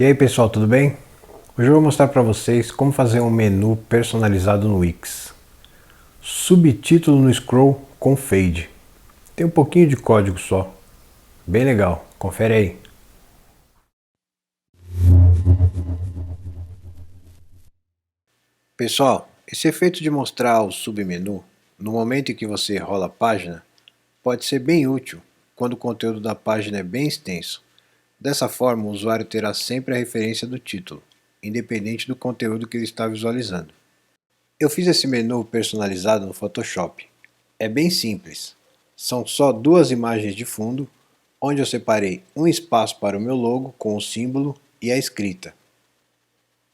E aí pessoal, tudo bem? Hoje eu vou mostrar para vocês como fazer um menu personalizado no Wix. Subtítulo no scroll com fade. Tem um pouquinho de código só. Bem legal, confere aí. Pessoal, esse efeito de mostrar o submenu no momento em que você rola a página pode ser bem útil quando o conteúdo da página é bem extenso. Dessa forma, o usuário terá sempre a referência do título, independente do conteúdo que ele está visualizando. Eu fiz esse menu personalizado no Photoshop. É bem simples. São só duas imagens de fundo, onde eu separei um espaço para o meu logo com o símbolo e a escrita.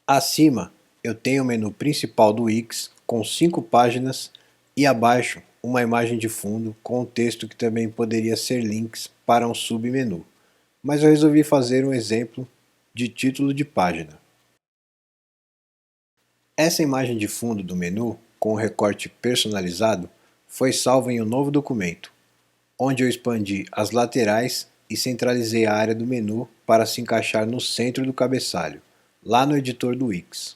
Acima eu tenho o menu principal do Wix com 5 páginas e abaixo uma imagem de fundo com um texto que também poderia ser links para um submenu. Mas eu resolvi fazer um exemplo de título de página. Essa imagem de fundo do menu, com o recorte personalizado, foi salva em um novo documento, onde eu expandi as laterais e centralizei a área do menu para se encaixar no centro do cabeçalho, lá no editor do Wix.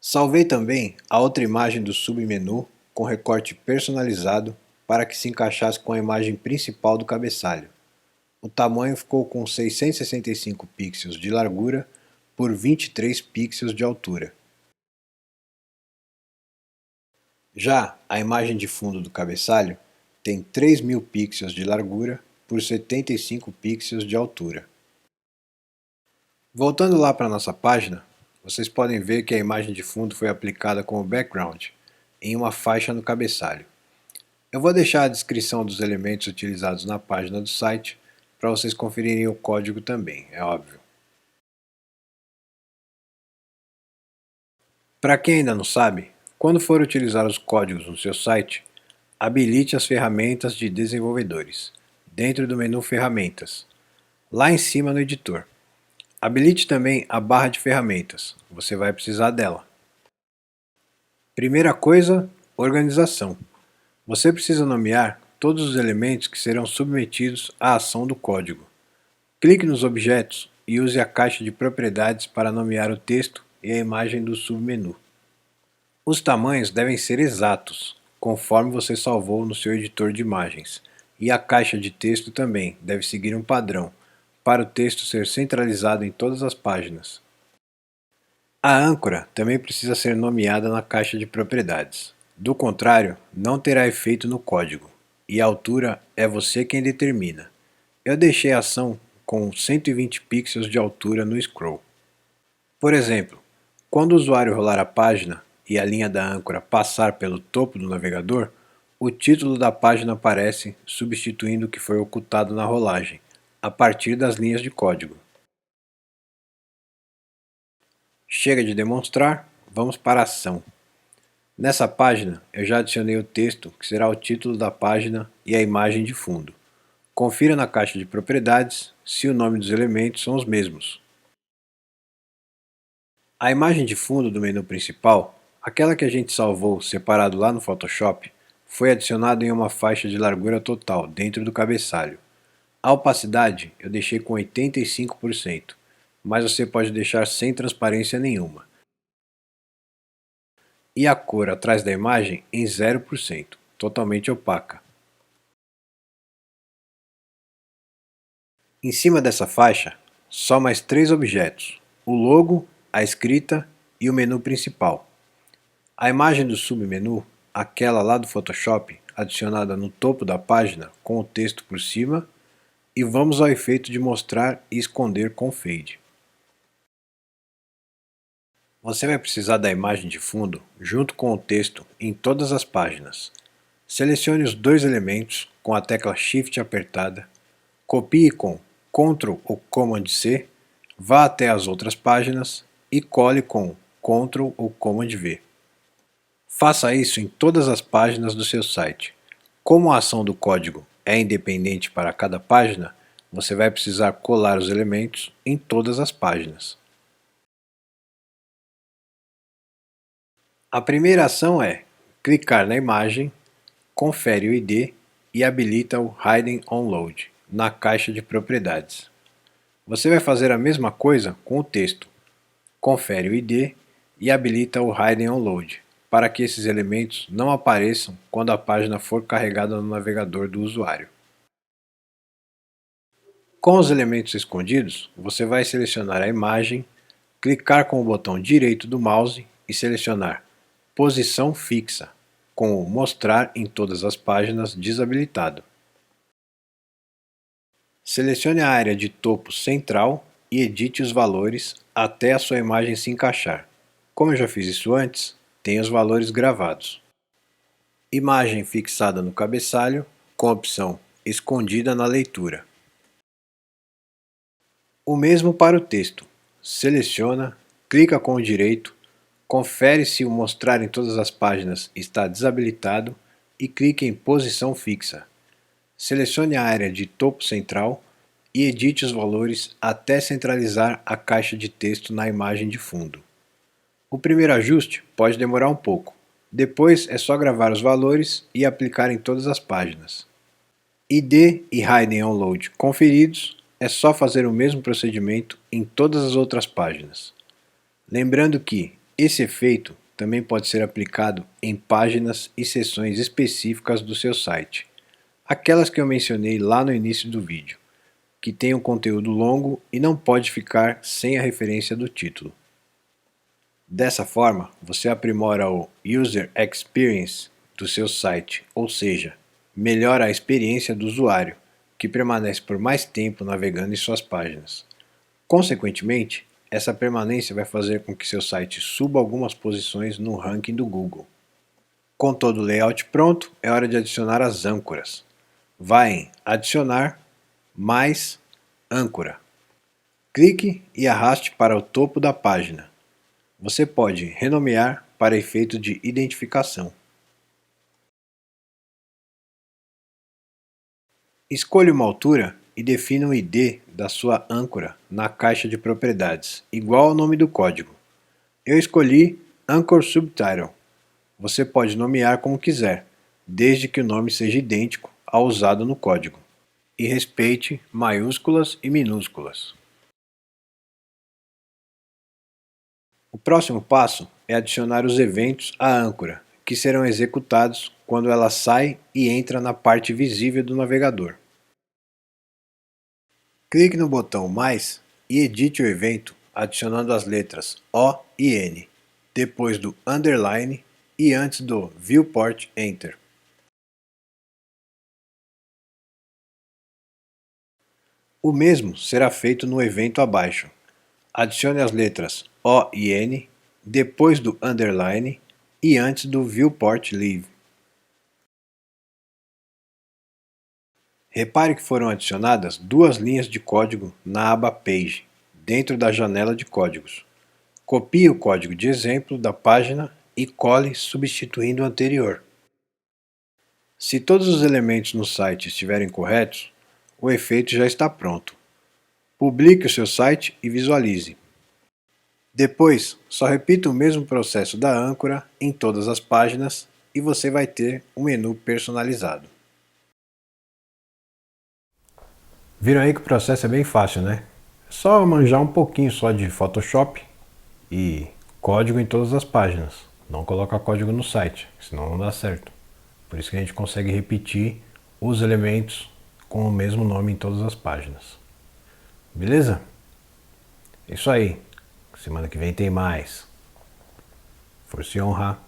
Salvei também a outra imagem do submenu com recorte personalizado para que se encaixasse com a imagem principal do cabeçalho. O tamanho ficou com 665 pixels de largura por 23 pixels de altura. Já a imagem de fundo do cabeçalho tem 3000 pixels de largura por 75 pixels de altura. Voltando lá para a nossa página, vocês podem ver que a imagem de fundo foi aplicada como background em uma faixa no cabeçalho. Eu vou deixar a descrição dos elementos utilizados na página do site para vocês conferirem o código também, é óbvio. Para quem ainda não sabe, quando for utilizar os códigos no seu site, habilite as ferramentas de desenvolvedores, dentro do menu Ferramentas, lá em cima no editor. Habilite também a barra de ferramentas, você vai precisar dela. Primeira coisa, organização. Você precisa nomear todos os elementos que serão submetidos à ação do código. Clique nos objetos e use a caixa de propriedades para nomear o texto e a imagem do submenu. Os tamanhos devem ser exatos, conforme você salvou no seu editor de imagens, e a caixa de texto também deve seguir um padrão, para o texto ser centralizado em todas as páginas. A âncora também precisa ser nomeada na caixa de propriedades. Do contrário, não terá efeito no código, e a altura é você quem determina. Eu deixei a ação com 120 pixels de altura no scroll. Por exemplo, quando o usuário rolar a página e a linha da âncora passar pelo topo do navegador, o título da página aparece substituindo o que foi ocultado na rolagem, a partir das linhas de código. Chega de demonstrar, vamos para a ação. Nessa página eu já adicionei o texto que será o título da página e a imagem de fundo. Confira na caixa de propriedades se o nome dos elementos são os mesmos. A imagem de fundo do menu principal, aquela que a gente salvou separado lá no Photoshop, foi adicionada em uma faixa de largura total dentro do cabeçalho. A opacidade eu deixei com 85%, mas você pode deixar sem transparência nenhuma. E a cor atrás da imagem em 0%, totalmente opaca. Em cima dessa faixa, só mais 3 objetos: o logo, a escrita e o menu principal. A imagem do submenu, aquela lá do Photoshop, adicionada no topo da página com o texto por cima, e vamos ao efeito de mostrar e esconder com fade. Você vai precisar da imagem de fundo junto com o texto em todas as páginas. Selecione os dois elementos com a tecla Shift apertada, copie com Ctrl ou Command C, vá até as outras páginas e cole com Ctrl ou Command V. Faça isso em todas as páginas do seu site. Como a ação do código é independente para cada página, você vai precisar colar os elementos em todas as páginas. A primeira ação é clicar na imagem, confere o ID e habilita o Hidden on Load na caixa de propriedades. Você vai fazer a mesma coisa com o texto. Confere o ID e habilita o Hidden Onload, para que esses elementos não apareçam quando a página for carregada no navegador do usuário. Com os elementos escondidos, você vai selecionar a imagem, clicar com o botão direito do mouse e selecionar Posição Fixa, com o Mostrar em todas as páginas desabilitado. Selecione a área de topo central e edite os valores até a sua imagem se encaixar. Como eu já fiz isso antes, tenha os valores gravados. Imagem fixada no cabeçalho, com a opção Escondida na leitura. O mesmo para o texto. Seleciona, clica com o direito, confere se o Mostrar em todas as páginas está desabilitado e clique em Posição Fixa. Selecione a área de topo central e edite os valores até centralizar a caixa de texto na imagem de fundo. O primeiro ajuste pode demorar um pouco. Depois é só gravar os valores e aplicar em todas as páginas. ID e Hidden Onload conferidos, é só fazer o mesmo procedimento em todas as outras páginas. Lembrando que esse efeito também pode ser aplicado em páginas e seções específicas do seu site, aquelas que eu mencionei lá no início do vídeo, que tem um conteúdo longo e não pode ficar sem a referência do título. Dessa forma, você aprimora o User Experience do seu site, ou seja, melhora a experiência do usuário, que permanece por mais tempo navegando em suas páginas. Consequentemente, essa permanência vai fazer com que seu site suba algumas posições no ranking do Google. Com todo o layout pronto, é hora de adicionar as âncoras. Vá em Adicionar, mais âncora. Clique e arraste para o topo da página. Você pode renomear para efeito de identificação. Escolha uma altura e defina o ID da sua âncora na caixa de propriedades, igual ao nome do código. Eu escolhi Anchor Subtitle. Você pode nomear como quiser, desde que o nome seja idêntico ao usado no código. E respeite maiúsculas e minúsculas. O próximo passo é adicionar os eventos à âncora, que serão executados quando ela sai e entra na parte visível do navegador. Clique no botão Mais e edite o evento adicionando as letras O e N, depois do underline e antes do Viewport Enter. O mesmo será feito no evento abaixo. Adicione as letras O e N depois do underline e antes do Viewport Leave. Repare que foram adicionadas duas linhas de código na aba Page, dentro da janela de códigos. Copie o código de exemplo da página e cole substituindo o anterior. Se todos os elementos no site estiverem corretos, o efeito já está pronto. Publique o seu site e visualize. Depois, só repita o mesmo processo da âncora em todas as páginas e você vai ter um menu personalizado. Viram aí que o processo é bem fácil, né? É só manjar um pouquinho só de Photoshop e código em todas as páginas. Não coloca código no site, senão não dá certo. Por isso que a gente consegue repetir os elementos com o mesmo nome em todas as páginas. Beleza? É isso aí. Semana que vem tem mais. Força e honra.